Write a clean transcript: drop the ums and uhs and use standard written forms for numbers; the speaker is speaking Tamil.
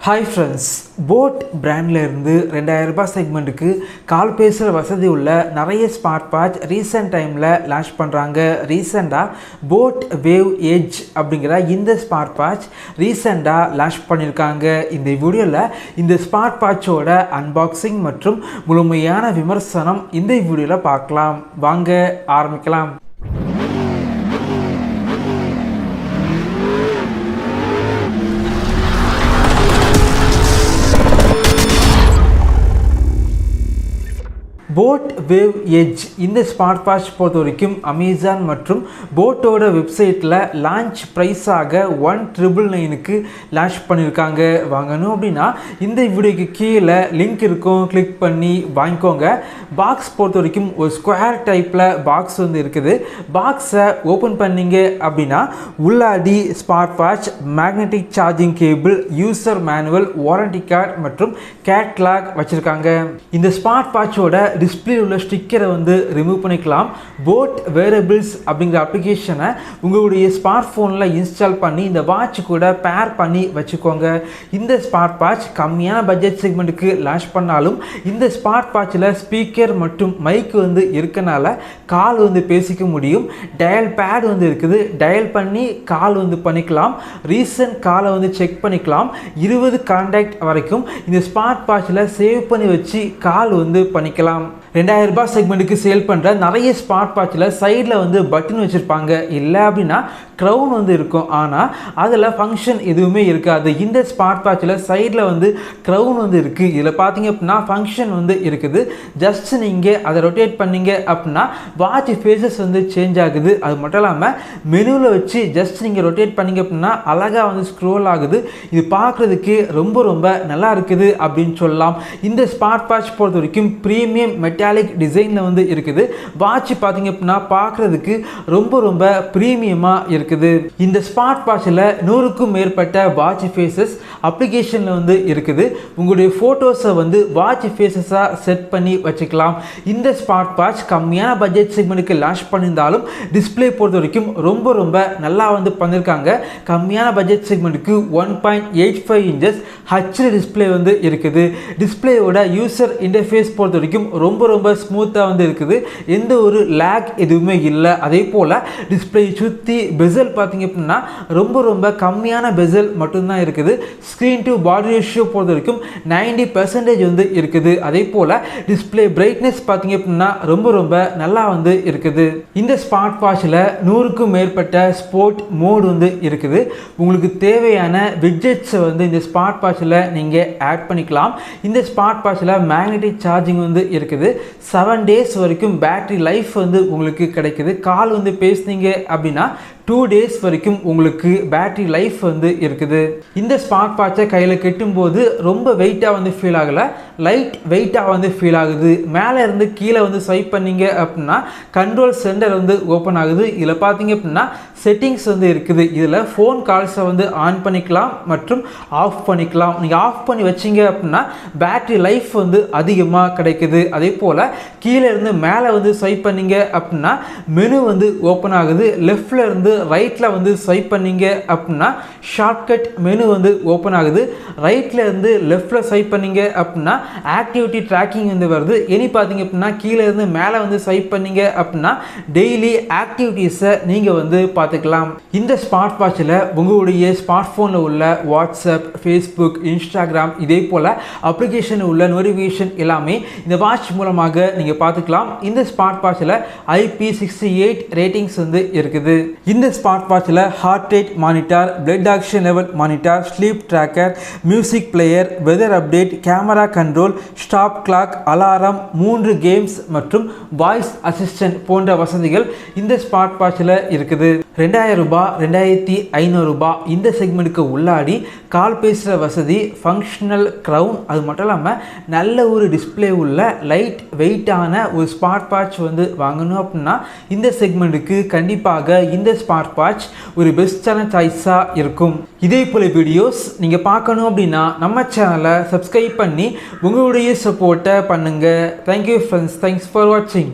Hi friends, boAt brandல இருந்து 2000 ரூபாய் செக்மெண்ட்டுக்கு கால் பேசுற வசதி உள்ள நிறைய ஸ்மார்ட் வாட்ச் ரீசன்ட் டைம்ல லான்ச் பண்றாங்க. ரீசன்ட்டா boAt Wave Edge அப்படிங்கற இந்த ஸ்மார்ட் வாட்ச் ரீசன்ட்டா லான்ச் பண்ணிருக்காங்க. இந்த வீடியோல இந்த ஸ்மார்ட் வாட்சோட அன்பாக்சிங் மற்றும் முழுமையான விமர்சனம் இந்த வீடியோல பார்க்கலாம். வாங்க ஆரம்பிக்கலாம். boAt Wave Edge இந்த ஸ்மார்ட் வாட்ச் பொறுத்த வரைக்கும் அமேசான் மற்றும் boAtோட வெப்சைட்டில் லான்ச் ப்ரைஸாக 1999க்கு லான்ச் பண்ணியிருக்காங்க. வாங்கணும் அப்படின்னா இந்த வீடியோக்கு கீழே லிங்க் இருக்கும், கிளிக் பண்ணி வாங்கிக்கோங்க. பாக்ஸ் பொறுத்த வரைக்கும் ஒரு ஸ்கொயர் டைப்பில் பாக்ஸ் இருக்குது. பாக்ஸை ஓப்பன் பண்ணிங்க அப்படின்னா உள்ளாடி smart watch, magnetic charging cable, user manual, warranty card மற்றும் கேட்லாக் வச்சுருக்காங்க. இந்த ஸ்மார்ட் வாட்சோட டிஸ்பிளே உள்ள ஸ்டிக்கரை ரிமூவ் பண்ணிக்கலாம். boAt wearables அப்படிங்கிற அப்ளிகேஷனை உங்களுடைய ஸ்மார்ட் ஃபோனில் இன்ஸ்டால் பண்ணி இந்த வாட்ச் கூட பேர் பண்ணி வச்சுக்கோங்க. இந்த ஸ்மார்ட் வாட்ச் கம்மியான பட்ஜெட் செக்மெண்ட்டுக்கு லான்ச் பண்ணாலும் இந்த ஸ்மார்ட் வாட்சில் ஸ்பீக்கர் மற்றும் மைக் இருக்கனால கால் பேசிக்க முடியும். டயல் பேட் இருக்குது, டயல் பண்ணி கால் பண்ணிக்கலாம். ரீசன்ட் காலை செக் பண்ணிக்கலாம். 20 கான்டாக்ட் வரைக்கும் இந்த ஸ்மார்ட் வாட்சில் சேவ் பண்ணி வச்சு கால் பண்ணிக்கலாம். 2000 ரூபாய் செக்மெண்ட்டுக்கு சேல் பண்ணுற நிறைய ஸ்மார்ட் வாட்சில் சைடில் பட்டன் வச்சுருப்பாங்க. இல்லை அப்படின்னா க்ரௌன் இருக்கும், ஆனால் அதில் ஃபங்க்ஷன் எதுவுமே இருக்காது. இந்த ஸ்மார்ட் வாட்சில் சைடில் க்ரௌன் இருக்குது. இதில் பார்த்தீங்க அப்படின்னா ஃபங்க்ஷன் இருக்குது. ஜஸ்ட் நீங்கள் அதை ரொட்டேட் பண்ணிங்க அப்படின்னா வாட்ச் ஃபேஸஸ் சேஞ்ச் ஆகுது. அது மட்டும் இல்லாமல் மெனுவில் வச்சு ஜஸ்ட் நீங்கள் ரொட்டேட் பண்ணிங்க அப்படின்னா அழகாக ஸ்க்ரோல் ஆகுது. இது பார்க்குறதுக்கு ரொம்ப ரொம்ப நல்லா இருக்குது அப்படின்னு சொல்லலாம். இந்த ஸ்மார்ட் வாட்ச் பொறுத்த வரைக்கும் ப்ரீமியம் மெட்டாலிக் டிசைனில் இருக்குது. வாட்ச் பார்த்தீங்க அப்படின்னா பார்க்குறதுக்கு ரொம்ப ரொம்ப ப்ரீமியமாக இருக்குது. இந்த ஸ்மார்ட் வாட்சில் 100க்கும் மேற்பட்ட வாட்ச் ஃபேஸஸ் அப்ளிகேஷனில் இருக்குது. உங்களுடைய ஃபோட்டோஸை வாட்ச் ஃபேஸஸாக செட் பண்ணி வச்சுக்கலாம். இந்த ஸ்மார்ட் வாட்ச் கம்மியான பட்ஜெட் செக்மெண்ட்டுக்கு லான்ச் பண்ணியிருந்தாலும் டிஸ்பிளே பொறுத்த வரைக்கும் ரொம்ப ரொம்ப நல்லா பண்ணியிருக்காங்க. கம்மியான பட்ஜெட் செக்மெண்ட்டுக்கு 1.85 இன்ச்சஸ் ஹெச்டி டிஸ்பிளே இருக்குது. டிஸ்பிளேயோட யூசர் இன்டர்ஃபேஸ் பொறுத்த வரைக்கும் ரொம்ப ரொம்ப ஸ்மூத்தாக இருக்குது. எந்த ஒரு லேக் எதுவுமே இல்லை. அதே போல் டிஸ்பிளே சுற்றி பெசல் பார்த்தீங்க அப்படின்னா ரொம்ப ரொம்ப கம்மியான பெசல் மட்டும்தான் இருக்குது. ஸ்க்ரீன் டு பாடி ரேஷியோ பொறுத்த வரைக்கும் 90% இருக்குது. அதே போல் டிஸ்பிளே பிரைட்னஸ் பார்த்தீங்க அப்படின்னா ரொம்ப ரொம்ப நல்லா இருக்குது. இந்த ஸ்மார்ட் வாட்சில் 100க்கும் மேற்பட்ட ஸ்போர்ட் மோடு இருக்குது. உங்களுக்கு தேவையான விட்ஜெட்ஸை இந்த ஸ்மார்ட் வாட்சில் நீங்கள் ஆட் பண்ணிக்கலாம். இந்த ஸ்மார்ட் வாட்சில் மேக்னெட்டிக் சார்ஜிங் இருக்குது. 7 days வரைக்கும் பேட்டரி லைஃப் உங்களுக்கு கிடைக்குது. கால் பேசுனீங்க அப்படின்னா 2 days வரைக்கும் உங்களுக்கு பேட்டரி லைஃப் இருக்குது. இந்த ஸ்மார்ட் வாட்சை கையில் கட்டும்போது ரொம்ப வெயிட்டாக ஃபீல் ஆகலை, லைட் வெயிட்டாக ஃபீல் ஆகுது. மேலே இருந்து கீழே ஸ்வைப் பண்ணிங்க அப்படின்னா கண்ட்ரோல் சென்டர் ஓப்பன் ஆகுது. இதில் பார்த்தீங்க அப்படின்னா செட்டிங்ஸ் இருக்குது. இதில் ஃபோன் கால்ஸை ஆன் பண்ணிக்கலாம் மற்றும் ஆஃப் பண்ணிக்கலாம். நீங்கள் ஆஃப் பண்ணி வச்சிங்க அப்படின்னா பேட்டரி லைஃப் அதிகமாக கிடைக்குது. அதே போல் கீழே இருந்து மேலே ஸ்வைப் பண்ணிங்க அப்படின்னா மெனு ஓப்பன் ஆகுது. லெஃப்டில் இருந்து ரைட்டில் ஸ்வைப் பண்ணிங்க அப்படின்னா ஷார்ட்கட் மெனு ஓப்பன் ஆகுது. ரைட்டில் இருந்து லெஃப்டில் ஸ்வைப் பண்ணிங்க அப்படின்னா ஆக்டிவிட்டி ட்ராக்கிங் வருது. இனி பார்த்தீங்க அப்படின்னா கீழே இருந்து மேலே ஸ்வைப் பண்ணிங்க அப்படின்னா டெய்லி ஆக்டிவிட்டீஸை நீங்கள் பார்த்துக்கலாம். இந்த ஸ்மார்ட் வாட்சில் உங்களுடைய ஸ்மார்ட் ஃபோனில் உள்ள வாட்ஸ்அப், ஃபேஸ்புக், இன்ஸ்டாகிராம் இதே போல் அப்ளிகேஷனில் உள்ள நோட்டிஃபிகேஷன் எல்லாமே இந்த வாட்ச் மூலமாக நீங்கள் பார்த்துக்கலாம். இந்த ஸ்மார்ட் வாட்சில் IP68 ரேட்டிங்ஸ் இருக்குது. இந்த ஸ்மார்ட் வாட்சில் heart rate monitor, blood oxygen level monitor, sleep tracker, music player, weather update, camera control, stop clock, alarm, 3 games மற்றும் வாய்ஸ் அசிஸ்டன்ட் போன்ற வசதிகள் இந்த ஸ்மார்ட் வாட்சில் இருக்குது. 2000 ரூபாய் 2500 ரூபாய் இந்த செக்மெண்ட்டுக்கு உள்ளாடி கால் பேசுகிற வசதி, ஃபங்க்ஷனல் க்ரௌன், அது மட்டும் இல்லாமல் நல்ல ஒரு டிஸ்பிளே உள்ள லைட் வெயிட்டான ஒரு ஸ்மார்ட் வாட்ச் வாங்கணும் அப்படின்னா இந்த செக்மெண்ட்டுக்கு கண்டிப்பாக இந்த ஸ்மார்ட் வாட்ச் ஒரு பெஸ்டான சாய்ஸாக இருக்கும். இதே போல் வீடியோஸ் நீங்கள் பார்க்கணும் அப்படின்னா நம்ம சேனலை சப்ஸ்கிரைப் பண்ணி உங்களுடைய சப்போர்ட்டை பண்ணுங்கள். தேங்க்யூ ஃப்ரெண்ட்ஸ், தேங்க்ஸ் ஃபார் வாட்சிங்.